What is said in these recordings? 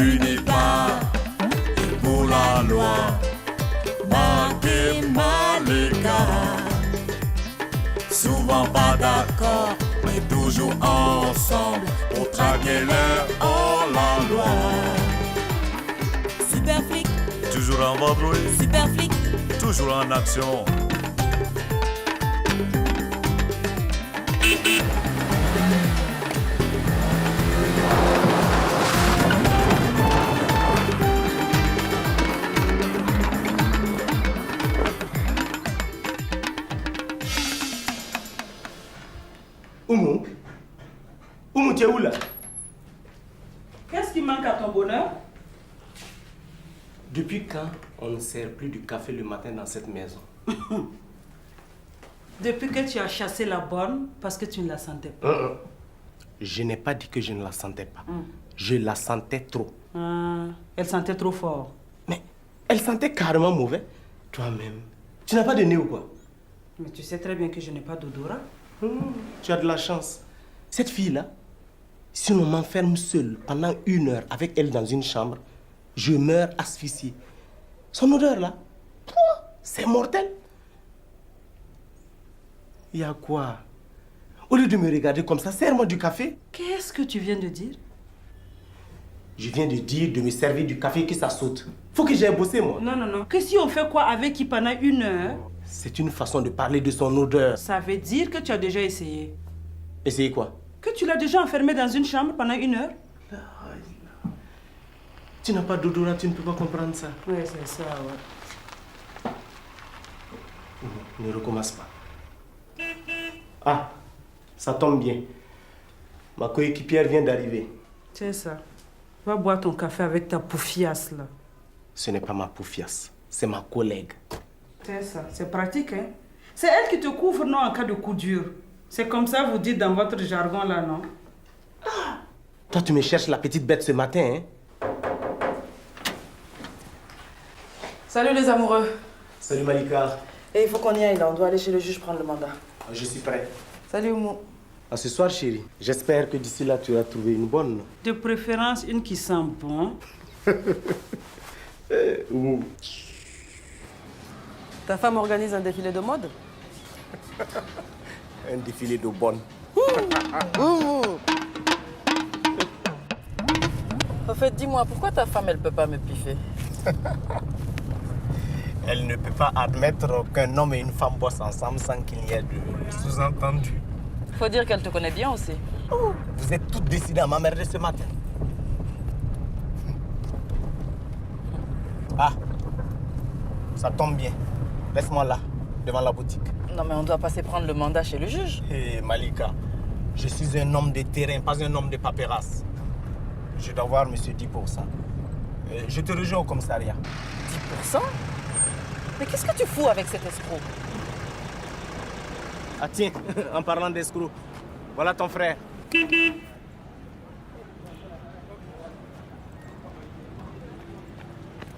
Unis pas pour la loi. Marqué Malika. Souvent pas d'accord, mais toujours ensemble pour traquer leur hors la loi. Super flic, Toujours en vadrouille, super flic. toujours en action. Oumou, tu es où là? Qu'est-ce qui manque à ton bonheur? Depuis quand on ne sert plus du café le matin dans cette maison? Depuis que tu as chassé la bonne parce que tu ne la sentais pas. Je n'ai pas dit que je ne la sentais pas. Je la sentais trop. Ah, elle sentait trop fort. Mais elle sentait carrément mauvais. Toi-même, tu n'as pas de nez ou quoi? Mais tu sais très bien que je n'ai pas d'odorat. Tu as de la chance. Cette fille-là, si on m'enferme seul pendant 1 heure avec elle dans une chambre, je meurs asphyxié. Son odeur là, c'est mortel. Il y a quoi? Au lieu de me regarder comme ça, sers-moi du café. Qu'est-ce que tu viens de dire? Je viens de dire de me servir du café que ça saute. Faut que j'aille bosser moi. Non, non, non. Que si on fait quoi avec qui pendant 1 heure? C'est une façon de parler de son odeur. Ça veut dire que tu as déjà essayé. Essayez quoi? Que tu l'as déjà enfermé dans une chambre pendant 1 heure? Tu n'as pas d'odorat, tu ne peux pas comprendre ça. Oui, c'est ça, ouais. Ne recommence pas. Ah, ça tombe bien. Ma coéquipière vient d'arriver. C'est ça. Va boire ton café avec ta poufiasse, là. Ce n'est pas ma poufiasse, c'est ma collègue. C'est ça, c'est pratique, hein? C'est elle qui te couvre, non, en cas de coup dur. C'est comme ça vous dites dans votre jargon, là, non? Toi, tu me cherches la petite bête ce matin, hein? Salut les amoureux. Salut Malika. Et il faut qu'on y aille là, on doit aller chez le juge prendre le mandat. Je suis prêt. Salut Oumou. À ce soir, chérie. J'espère que d'ici là, tu as trouvé une bonne. De préférence, une qui sent bon. Ouh. Ta femme organise un défilé de mode? Un défilé de bonnes. Oumou. En fait, dis-moi, pourquoi ta femme, elle peut pas me piffer? Elle ne peut pas admettre qu'un homme et une femme bossent ensemble sans qu'il y ait de sous-entendu. Faut dire qu'elle te connaît bien aussi. Vous êtes toutes décidées à m'emmerder ce matin. Ah, ça tombe bien. Laisse-moi là, devant la boutique. Non mais on doit passer prendre le mandat chez le juge. Hé Malika, je suis un homme de terrain, pas un homme de paperasse. Je dois voir monsieur 10%. Je te rejoins au commissariat. 10%? Mais qu'est-ce que tu fous avec cet escroc? Ah tiens, en parlant d'escroc, voilà ton frère.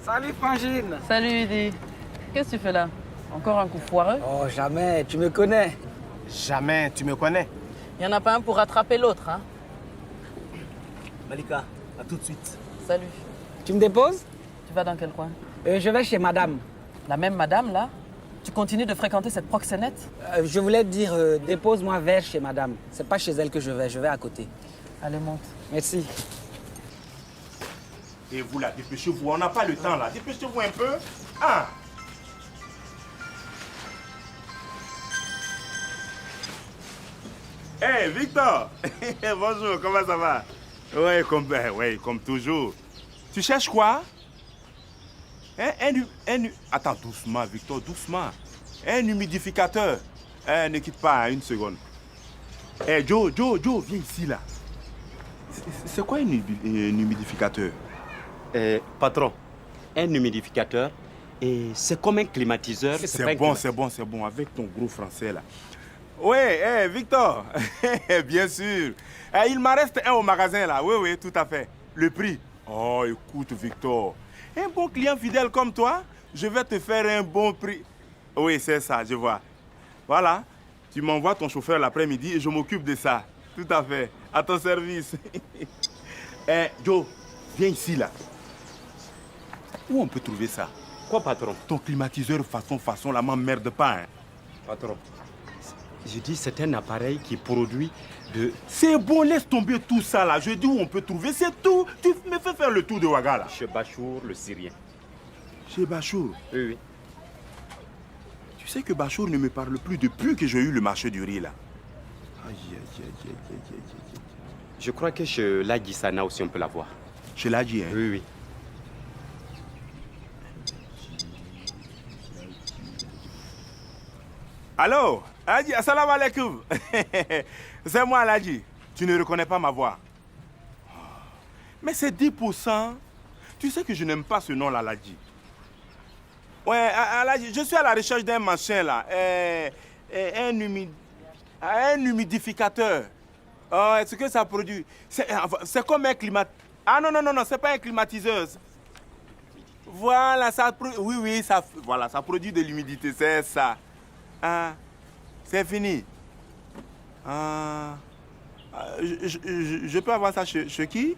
Salut Frangine. Salut Idi. Qu'est-ce que tu fais là? Encore un coup foireux? Oh jamais, tu me connais. Jamais, tu me connais. Il n'y en a pas un pour rattraper l'autre, hein? Malika, à tout de suite. Salut. Tu me déposes? Tu vas dans quel coin? Je vais chez madame. La même madame là? Tu continues de fréquenter cette proxénète? Je voulais te dire, dépose-moi vers chez madame. C'est pas chez elle que je vais à côté. Allez, monte. Merci. Et vous là, dépêchez-vous, on n'a pas le temps là. Dépêchez-vous un peu. Ah! Hey Victor! Bonjour, comment ça va? Ouais, comme toujours. Tu cherches quoi? Attends, doucement, Victor, doucement. Un humidificateur. Ne quitte pas, 1 seconde. Joe, viens ici, là. C'est quoi un humidificateur? Patron, un humidificateur, et c'est comme un climatiseur. C'est bon, avec ton gros français, là. Ouais, Victor, bien sûr. Il m'en reste un au magasin, là. Oui, tout à fait. Le prix? Oh, écoute, Victor. Un bon client fidèle comme toi, je vais te faire un bon prix. Oui, c'est ça, je vois. Voilà, tu m'envoies ton chauffeur l'après-midi et je m'occupe de ça. Tout à fait, à ton service. Joe, Viens ici, là. Où on peut trouver ça? Quoi, patron? Ton climatiseur façon, là, m'emmerde pas, hein. Patron, je dis c'est un appareil qui produit de... C'est bon, laisse tomber tout ça, là. Je dis où on peut trouver, c'est tout. Tu me fais faire le tour de Ouaga, là. Chez Bachour, le Syrien. Chez Bachour. Oui, oui. Tu sais que Bachour ne me parle plus depuis que j'ai eu le marché du riz, là. Aïe, aïe, aïe, aïe, aïe, aïe, aïe. Je crois que chez Lagui Sana aussi on peut l'avoir. Chez Ladji, hein? Oui, oui. Allô? Ladji, assalamu alaikum. C'est moi, Ladji. Tu ne reconnais pas ma voix. Mais c'est 10%. Tu sais que je n'aime pas ce nom-là, Ladji. Ouais, Ladji, je suis à la recherche d'un machin, là. Un humidificateur. Oh, est-ce que ça produit? C'est comme un climat... Ah non, c'est pas un climatiseur. Voilà, ça produit... Oui, voilà, ça produit de l'humidité, c'est ça. Ah, c'est fini. Ah, je peux avoir ça chez qui?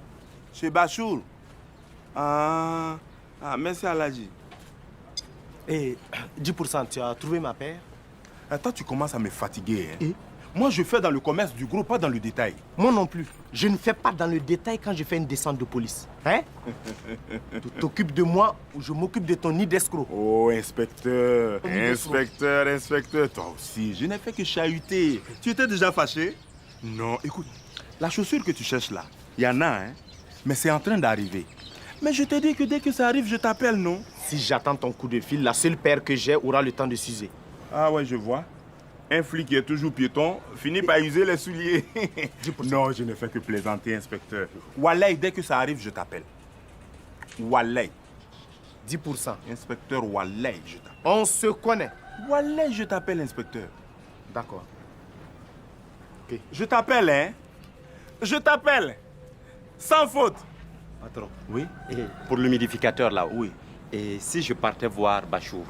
Chez Bachour. Ah, merci Aladji. Et 10%, tu as trouvé ma paire? Toi, tu commences à me fatiguer. Hein? Et? Moi, je fais dans le commerce du gros, pas dans le détail. Moi non plus. Je ne fais pas dans le détail quand je fais une descente de police. Hein? Tu t'occupes de moi ou je m'occupe de ton nid d'escroc. Oh, inspecteur, Ton nid d'escroc. inspecteur, toi aussi, je n'ai fait que chahuter. Tu étais déjà fâché? Non, écoute, la chaussure que tu cherches là, il y en a, hein? Mais c'est en train d'arriver. Mais je te dis que dès que ça arrive, je t'appelle, non? Si j'attends ton coup de fil, la seule paire que j'ai aura le temps de s'user. Ah ouais, je vois. Un flic qui est toujours piéton finit par user les souliers. Non, je ne fais que plaisanter, inspecteur. Walay, dès que ça arrive, je t'appelle. Walay. 10%. Inspecteur Walay, je t'appelle. On se connaît. Walay, je t'appelle, inspecteur. D'accord. Ok. Je t'appelle, hein? Je t'appelle. Sans faute. Patron. Oui? Et pour l'humidificateur là, Oui. Et si je partais voir Bachour?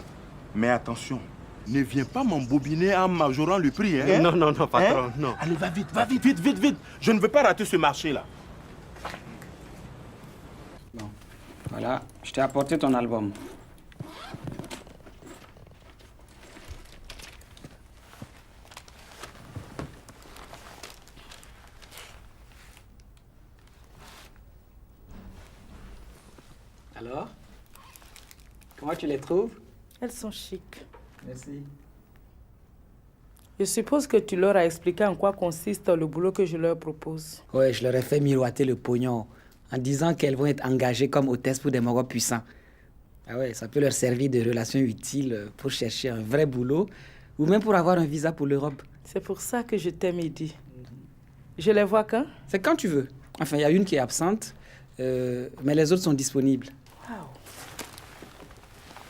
Mais attention, ne viens pas m'embobiner en majorant le prix, hein? Non, patron, non. Allez, va vite. Je ne veux pas rater ce marché-là. Bon, voilà, je t'ai apporté ton album. Alors, comment tu les trouves? Elles sont chics. Merci. Je suppose que tu leur as expliqué en quoi consiste le boulot que je leur propose. Ouais, je leur ai fait miroiter le pognon en disant qu'elles vont être engagées comme hôtesses pour des Marocs puissants. Ah ouais, ça peut leur servir de relation utile pour chercher un vrai boulot ou même pour avoir un visa pour l'Europe. C'est pour ça que je t'ai dit. Je les vois quand? C'est quand tu veux. Enfin, il y a une qui est absente, mais les autres sont disponibles. Wow.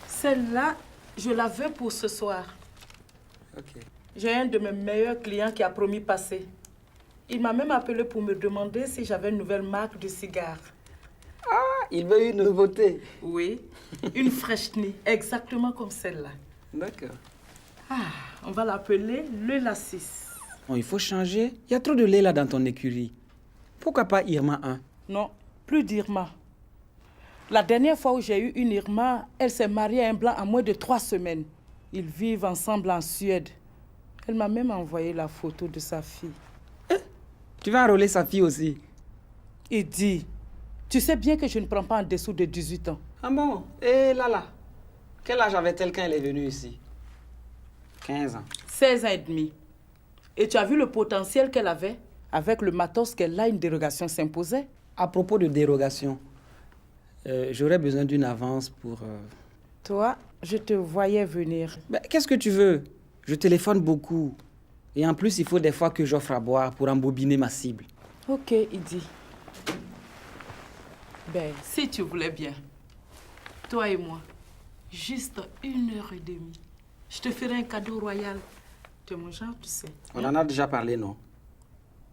Celle-là, je la veux pour ce soir. Ok. J'ai un de mes meilleurs clients qui a promis passer. Il m'a même appelé pour me demander si j'avais une nouvelle marque de cigares. Ah, il veut une nouveauté. Oui, une Freshney, exactement comme celle-là. D'accord. Ah, on va l'appeler le Lassis. Bon, il faut changer. Il y a trop de lait là dans ton écurie. Pourquoi pas Irma 1? Non, plus d'Irma. La dernière fois où j'ai eu une Irma, elle s'est mariée à un blanc en moins de 3 semaines. Ils vivent ensemble en Suède. Elle m'a même envoyé la photo de sa fille. Tu vas enrôler sa fille aussi? Il dit, tu sais bien que je ne prends pas en dessous de 18 ans. Ah bon? Et là, quel âge avait-elle quand elle est venue ici? 15 ans. 16 ans et demi. Et tu as vu le potentiel qu'elle avait? Avec le matos qu'elle a, une dérogation s'imposait. À propos de dérogation, j'aurais besoin d'une avance pour... Toi, je te voyais venir. Ben, qu'est-ce que tu veux? Je téléphone beaucoup. Et en plus, il faut des fois que j'offre à boire pour embobiner ma cible. Ok, il dit. Ben, si tu voulais bien, toi et moi, juste 1h30, je te ferai un cadeau royal. Tu es mon genre, tu sais. On en a déjà parlé, non?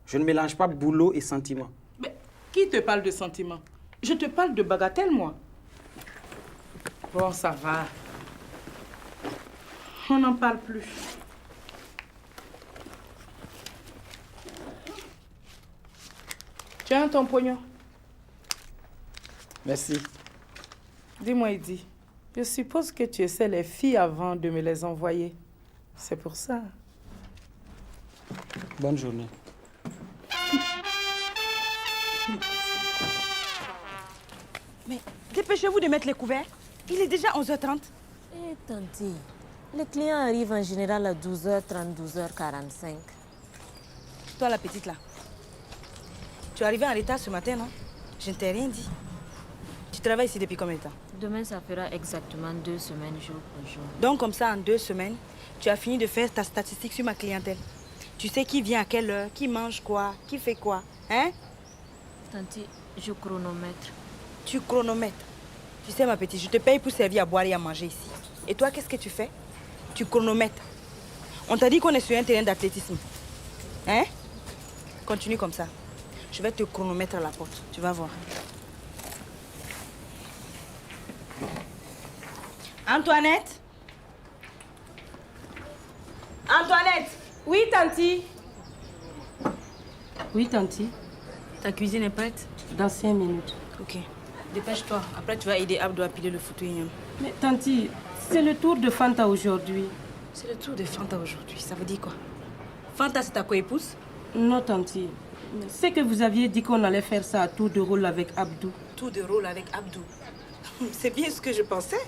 Je ne mélange pas boulot et sentiment. Mais qui te parle de sentiments? Je te parle de bagatelle, moi. Bon, ça va. On n'en parle plus. Tiens ton pognon. Merci. Dis-moi, Eddy, je suppose que tu essaies les filles avant de me les envoyer. C'est pour ça. Bonne journée. Mais dépêchez-vous de mettre les couverts. Il est déjà 11h30. Eh, tanti, les clients arrivent en général à 12h30, 12h45. Toi, la petite là. Tu es arrivée en retard ce matin, non? Je ne t'ai rien dit. Tu travailles ici depuis combien de temps? Demain, ça fera exactement 2 semaines jour pour jour. Donc, comme ça, en 2 semaines, tu as fini de faire ta statistique sur ma clientèle. Tu sais qui vient à quelle heure, qui mange quoi, qui fait quoi, hein? Tanti, je chronomètre. Tu chronomètres. Tu sais, ma petite, je te paye pour servir à boire et à manger ici. Et toi, qu'est-ce que tu fais? Tu chronomètres. On t'a dit qu'on est sur un terrain d'athlétisme. Hein? Continue comme ça. Je vais te chronomètre à la porte. Tu vas voir. Antoinette? Antoinette? Oui, tanti. Oui, tanti. Ta cuisine est prête? Dans 5 minutes. Ok. Dépêche-toi. Après, tu vas aider Abdou à piler le foutu. Mais tanti, c'est le tour de Fanta aujourd'hui. C'est le tour de Fanta aujourd'hui. Ça veut dire quoi? Fanta, c'est ta co-épouse? Non, tanti. C'est que vous aviez dit qu'on allait faire ça à tour de rôle avec Abdou. Tour de rôle avec Abdou. C'est bien ce que je pensais.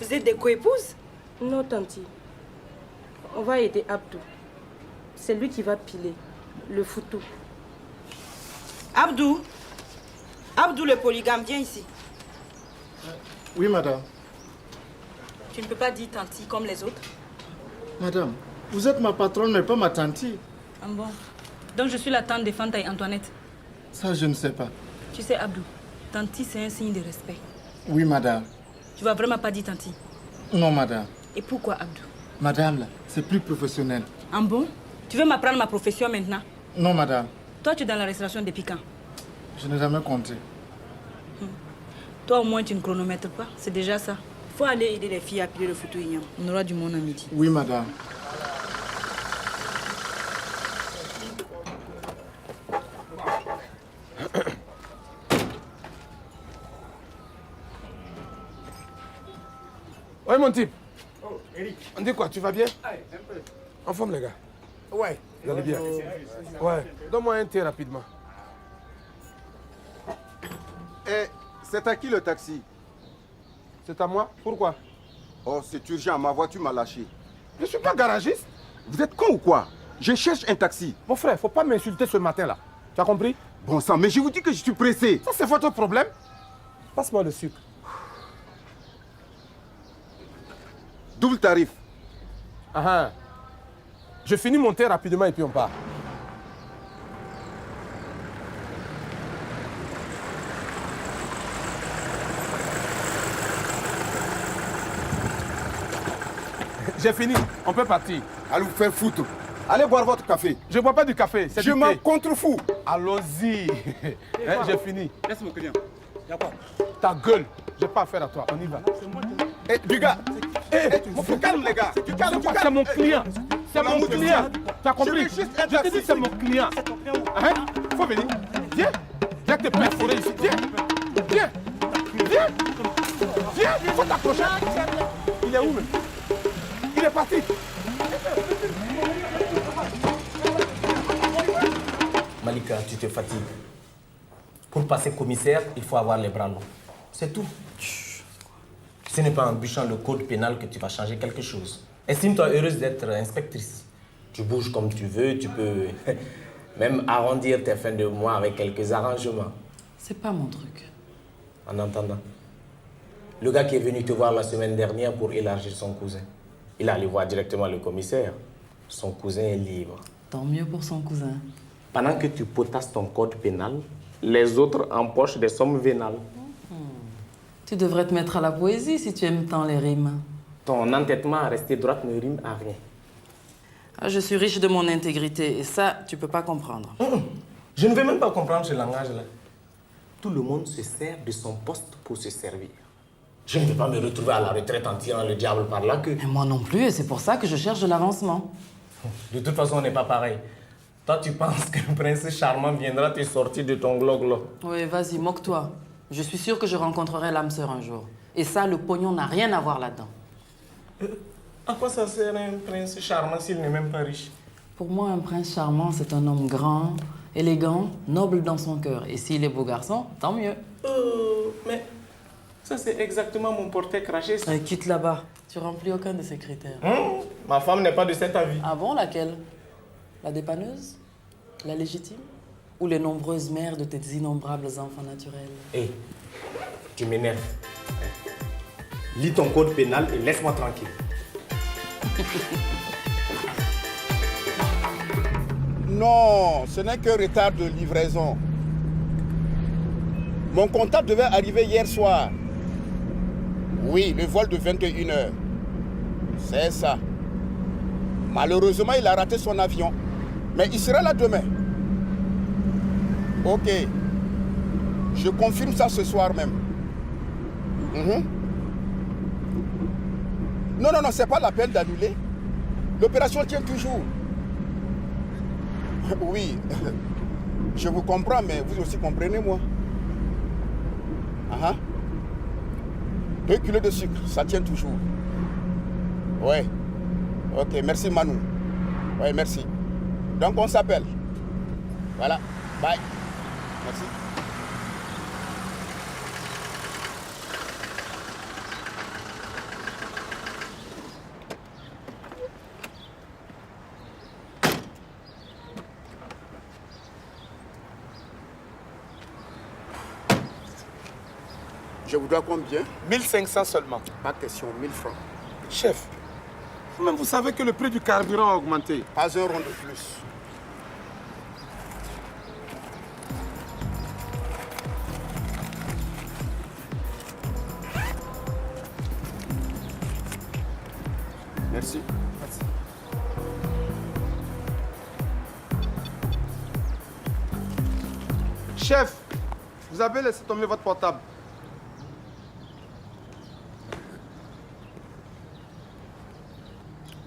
Vous êtes des co-épouses? Non, tanti. On va aider Abdou. C'est lui qui va piler le foutu. Abdou? Abdou le polygame, viens ici. Oui, madame. Tu ne peux pas dire tanti comme les autres? Madame, vous êtes ma patronne, mais pas ma tante. Ah bon? Donc je suis la tante de Fanta et Antoinette. Ça, je ne sais pas. Tu sais, Abdou, tanti, c'est un signe de respect. Oui, madame. Tu vas vraiment pas dire tanti? Non, madame. Et pourquoi, Abdou? Madame, là, c'est plus professionnel. Ah bon? Tu veux m'apprendre ma profession maintenant? Non, madame. Toi, tu es dans la restauration depuis quand? Je n'ai jamais compté. Toi, au moins, tu ne chronomètres pas. C'est déjà ça. Il faut aller aider les filles à piler le foutu igname. On aura du monde à midi. Oui, madame. Ouais, mon type. Oh, Eric. On dit quoi? Tu vas bien? En forme, les gars? Ouais. Vous allez bien? Ouais. Donne-moi un thé rapidement. Eh, c'est à qui le taxi? C'est à moi? Pourquoi? Oh, c'est urgent, ma voiture m'a lâché. Je suis pas garagiste. Vous êtes con ou quoi? Je cherche un taxi. Mon frère, faut pas m'insulter ce matin-là. Tu as compris? Bon sang, mais je vous dis que je suis pressé. Ça, c'est votre problème. Passe-moi le sucre. Double tarif. Ah ah. Je finis mon thé rapidement et puis on part. J'ai fini. On peut partir. Allez vous faire foutre. Allez boire votre café. Je bois pas du café. Je m'en contrefous. Allons-y. Hein, j'ai fini. Laisse mon client. Y'a quoi? Ta gueule. J'ai pas affaire à toi. On y va. Eh, du gars. Tu calmes, les gars. Tu calmes, C'est mon client. C'est mon client. Tu as compris? Je veux juste un Je te dis c'est mon client. Hein? Faut venir. Viens. Viens te perforer ici. Viens. Viens. Viens. Viens. Il faut t'approcher. Il est où même? Il est parti. Malika, tu te fatigues. Pour passer commissaire, il faut avoir les bras longs. C'est tout. Ce n'est pas en bûchant le code pénal que tu vas changer quelque chose. Estime-toi heureuse d'être inspectrice. Tu bouges comme tu veux, tu peux même arrondir tes fins de mois avec quelques arrangements. C'est pas mon truc. En attendant, le gars qui est venu te voir la semaine dernière pour élargir son cousin, il allait voir directement le commissaire. Son cousin est libre. Tant mieux pour son cousin. Pendant que tu potasses ton code pénal, les autres empochent des sommes vénales. Tu devrais te mettre à la poésie si tu aimes tant les rimes. Ton entêtement à rester droite ne rime à rien. Je suis riche de mon intégrité et ça, tu peux pas comprendre. Je ne vais même pas comprendre ce langage-là. Tout le monde se sert de son poste pour se servir. Je ne vais pas me retrouver à la retraite en tirant le diable par la queue. Et moi non plus, et c'est pour ça que je cherche de l'avancement. De toute façon, on n'est pas pareil. Toi, tu penses qu'un prince charmant viendra te sortir de ton gloglo. Oui, vas-y, moque-toi. Je suis sûre que je rencontrerai l'âme sœur un jour. Et ça, le pognon n'a rien à voir là-dedans. À quoi ça sert un prince charmant s'il n'est même pas riche? Pour moi, un prince charmant, c'est un homme grand, élégant, noble dans son cœur. Et s'il est beau garçon, tant mieux. Mais ça, c'est exactement mon portrait craché. Ça. Quitte là-bas. Tu remplis aucun de ces critères. Ma femme n'est pas de cet avis. Ah bon, laquelle? La dépanneuse? La légitime? Ou les nombreuses mères de tes innombrables enfants naturels? Hé, tu m'énerves. Lis ton code pénal et laisse-moi tranquille. Non, ce n'est qu'un retard de livraison. Mon comptable devait arriver hier soir. Oui, le vol de 21h. C'est ça. Malheureusement, il a raté son avion. Mais il sera là demain. Ok. Je confirme ça ce soir même. Non, c'est pas la peine d'annuler. L'opération tient toujours. Oui. Je vous comprends, mais vous aussi comprenez-moi. 2 kilos de sucre, ça tient toujours. Ouais. Ok, merci Manu. Ouais, merci. Donc on s'appelle. Voilà. Bye. Merci. Je vous dois combien? 1500 seulement. Pas question, 1000 francs. Chef, vous-même vous savez que le prix du carburant a augmenté. Pas un rond de plus. Merci. Chef, vous avez laissé tomber votre portable.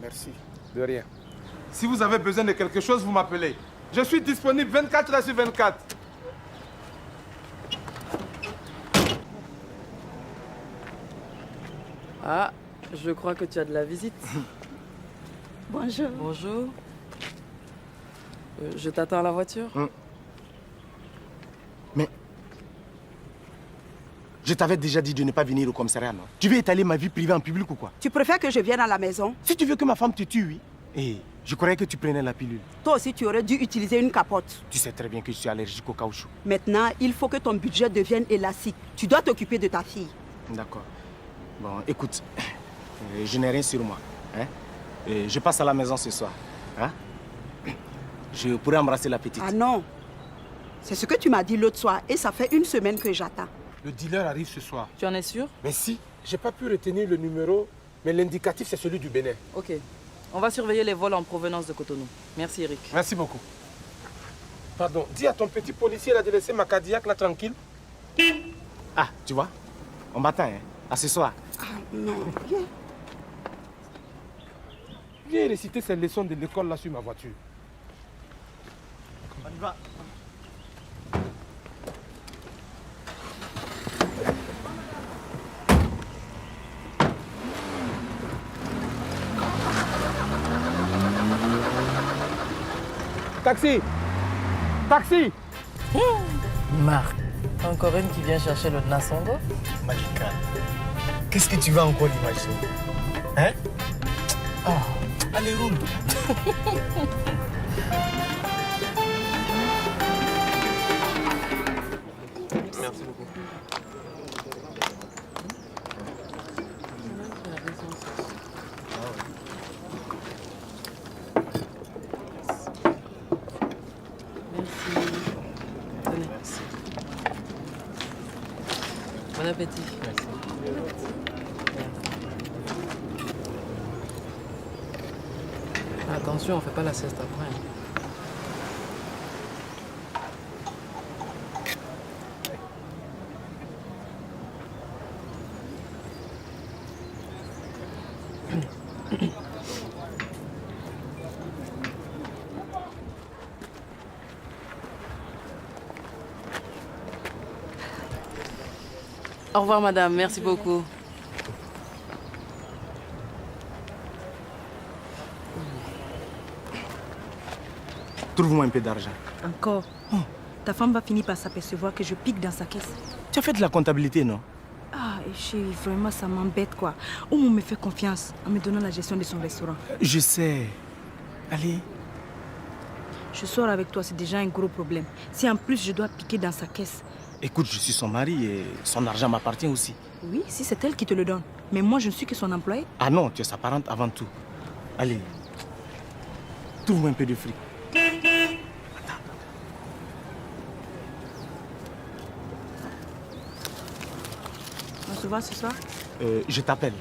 Merci. De rien. Si vous avez besoin de quelque chose, vous m'appelez. Je suis disponible 24 heures sur 24. Ah, je crois que tu as de la visite. Bonjour. Bonjour. Je t'attends à la voiture. Mais je t'avais déjà dit de ne pas venir au commissariat, non? Tu veux étaler ma vie privée en public ou quoi? Tu préfères que je vienne à la maison? Si tu veux que ma femme te tue, oui. Et je croyais que tu prenais la pilule. Toi aussi, tu aurais dû utiliser une capote. Tu sais très bien que je suis allergique au caoutchouc. Maintenant, il faut que ton budget devienne élastique. Tu dois t'occuper de ta fille. D'accord. Bon, écoute, je n'ai rien sur moi. Hein? Et je passe à la maison ce soir. Hein? Je pourrais embrasser la petite. Ah non. C'est ce que tu m'as dit l'autre soir et ça fait 1 semaine que j'attends. Le dealer arrive ce soir. Tu en es sûr? Mais si, j'ai pas pu retenir le numéro, mais l'indicatif c'est celui du Bénin. Ok. On va surveiller les vols en provenance de Cotonou. Merci Eric. Merci beaucoup. Pardon, dis à ton petit policier là de laisser ma Cadillac là tranquille. Ah, tu vois? On m'attend, hein? À ce soir. Ah non, viens. Viens réciter ces leçons de l'école là sur ma voiture. On y va. Taxi! Taxi! Marc, encore une qui vient chercher le Nassongo? Malika, qu'est-ce que tu vas encore imaginer? Hein? Oh, allez, roule! Merci beaucoup. Bon appétit. Merci. Attention, on fait pas la sieste après. Au revoir, madame. Merci beaucoup. Trouve-moi un peu d'argent. Encore. Ta femme va finir par s'apercevoir que je pique dans sa caisse. Tu as fait de la comptabilité, non? Ah, chérie, vraiment, ça m'embête, quoi. On me fait confiance en me donnant la gestion de son restaurant. Je sais. Allez. Je sors avec toi, c'est déjà un gros problème. Si en plus je dois piquer dans sa caisse. Écoute, je suis son mari et son argent m'appartient aussi. Oui, si c'est elle qui te le donne. Mais moi, je ne suis que son employé. Ah non, tu es sa parente avant tout. Allez. Trouve-moi un peu de fric. On se voit ce soir? Je t'appelle.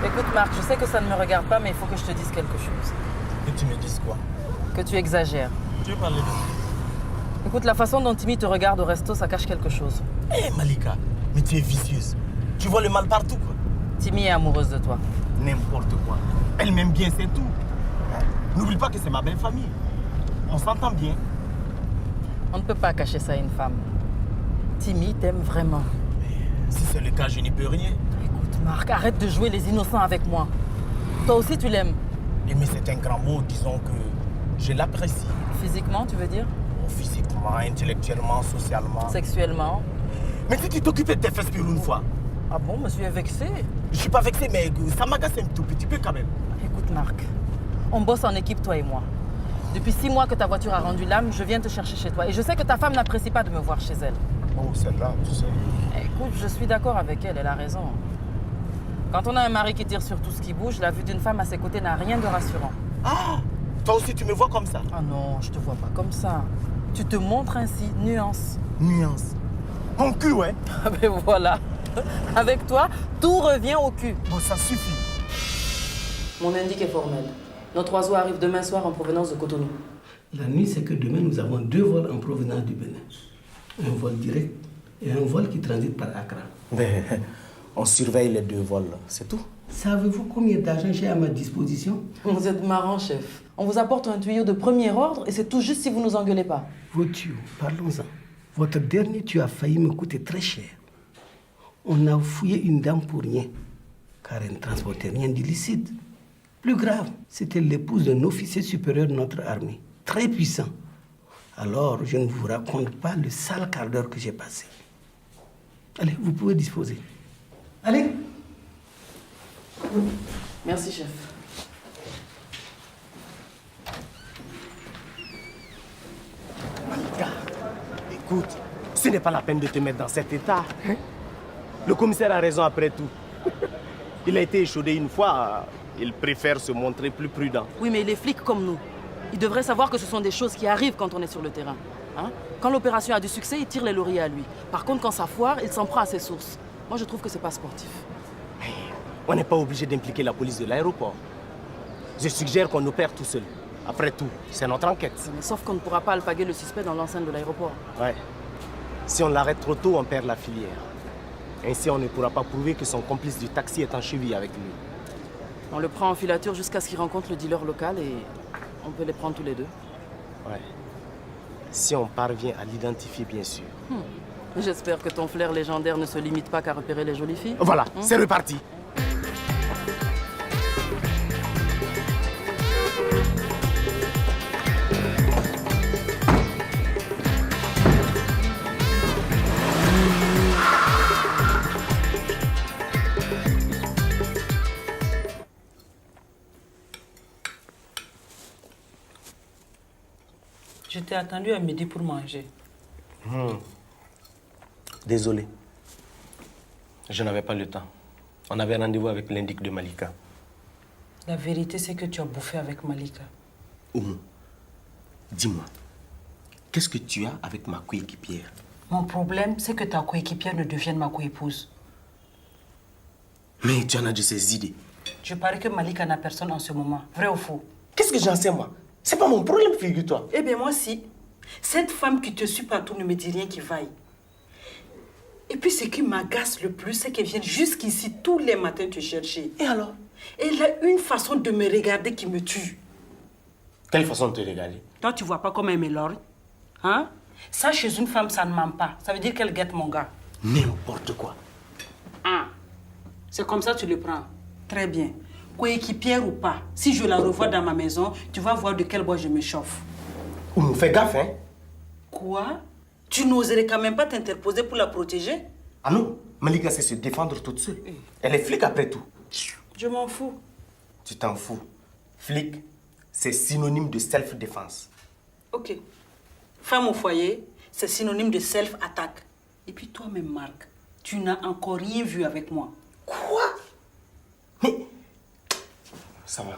Écoute, Marc, je sais que ça ne me regarde pas, mais il faut que je te dise quelque chose. Que tu me dises quoi? Que tu exagères. Tu veux parler de... Écoute, la façon dont Timmy te regarde au resto, ça cache quelque chose. Hé, Malika, mais tu es vicieuse. Tu vois le mal partout, quoi. Timmy est amoureuse de toi. N'importe quoi. Elle m'aime bien, c'est tout. N'oublie pas que c'est ma belle famille. On s'entend bien. On ne peut pas cacher ça à une femme. Timmy t'aime vraiment. Mais si c'est le cas, je n'y peux rien. Écoute, Marc, arrête de jouer les innocents avec moi. Toi aussi, tu l'aimes. Mais c'est un grand mot, disons que je l'apprécie. Physiquement, tu veux dire? Physiquement, intellectuellement, socialement. Sexuellement. Mais si tu t'occupais de tes fesses pour une fois. Ah bon, monsieur est vexé? Je suis pas vexé, mais ça m'agace un tout petit peu quand même. Écoute, Marc, on bosse en équipe, toi et moi. Depuis 6 mois que ta voiture a rendu l'âme, je viens te chercher chez toi. Et je sais que ta femme n'apprécie pas de me voir chez elle. Oh, celle-là, tu sais. Écoute, je suis d'accord avec elle, elle a raison. Quand on a un mari qui tire sur tout ce qui bouge, la vue d'une femme à ses côtés n'a rien de rassurant. Ah, toi aussi tu me vois comme ça? Ah non, je te vois pas comme ça. Tu te montres ainsi, nuance. Nuance. Mon cul, ouais. Ah ben voilà. Avec toi, tout revient au cul. Bon, ça suffit. Mon indique est formel. Notre oiseau arrive demain soir en provenance de Cotonou. La nuit, c'est que demain, nous avons 2 vols en provenance du Bénin. Un vol direct et un vol qui transite par Accra. Mais on surveille les 2 vols, c'est tout. Savez-vous combien d'argent j'ai à ma disposition? Vous êtes marrant, chef. On vous apporte un tuyau de premier ordre et c'est tout juste si vous nous engueulez pas. Vos tuyaux, parlons-en. Votre dernier tuyau a failli me coûter très cher. On a fouillé une dame pour rien, car elle ne transportait rien d'illicite. Plus grave, c'était l'épouse d'un officier supérieur de notre armée, très puissant. Alors, je ne vous raconte pas le sale quart d'heure que j'ai passé. Allez, vous pouvez disposer. Allez. Merci, chef. Malika, écoute, ce n'est pas la peine de te mettre dans cet état. Hein? Le commissaire a raison après tout. Il a été échaudé une fois, il préfère se montrer plus prudent. Oui, mais il est flic comme nous. Il devrait savoir que ce sont des choses qui arrivent quand on est sur le terrain. Hein? Quand l'opération a du succès, il tire les lauriers à lui. Par contre, quand ça foire, il s'en prend à ses sources. Moi, je trouve que c'est pas sportif. On n'est pas obligé d'impliquer la police de l'aéroport. Je suggère qu'on opère tout seul. Après tout, c'est notre enquête. Mais sauf qu'on ne pourra pas alpaguer le suspect dans l'enceinte de l'aéroport. Ouais. Si on l'arrête trop tôt, on perd la filière. Ainsi, on ne pourra pas prouver que son complice du taxi est en cheville avec lui. On le prend en filature jusqu'à ce qu'il rencontre le dealer local et on peut les prendre tous les 2. Ouais. Si on parvient à l'identifier, bien sûr. J'espère que ton flair légendaire ne se limite pas qu'à repérer les jolies filles. Voilà, c'est reparti. Je t'ai attendu à midi pour manger. Désolé. Je n'avais pas le temps. On avait rendez-vous avec l'indic de Malika. La vérité, c'est que tu as bouffé avec Malika. Oumou, dis-moi, qu'est-ce que tu as avec ma coéquipière? Mon problème, c'est que ta coéquipière ne devienne ma coépouse. Mais tu en as de ces idées. Je parie que Malika n'a personne en ce moment. Vrai ou faux? Qu'est-ce que j'en sais, moi? C'est pas mon problème, figure-toi. Eh bien, moi, si. Cette femme qui te suit partout ne me dit rien qui vaille. Et puis, ce qui m'agace le plus, c'est qu'elle vienne jusqu'ici tous les matins te chercher. Et alors? Elle a une façon de me regarder qui me tue. Quelle façon de te regarder? Toi, tu vois pas comment elle me lorgne? Hein? Ça, chez une femme, ça ne ment pas. Ça veut dire qu'elle guette mon gars. N'importe quoi. Ah, c'est comme ça que tu le prends. Très bien. Coéquipière ou pas, si je la revois dans ma maison, tu vas voir de quel bois je me chauffe. Fais gaffe, hein? Quoi? Tu n'oserais quand même pas t'interposer pour la protéger? Ah non, Malika sait se défendre toute seule. Elle est flic après tout. Je m'en fous. Tu t'en fous. Flic, c'est synonyme de self-défense. Ok. Femme au foyer, c'est synonyme de self-attaque. Et puis toi-même, Marc, tu n'as encore rien vu avec moi. Quoi? Mais... Ça va.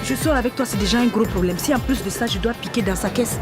Je sors avec toi, c'est déjà un gros problème. Si en plus de ça, je dois piquer dans sa caisse,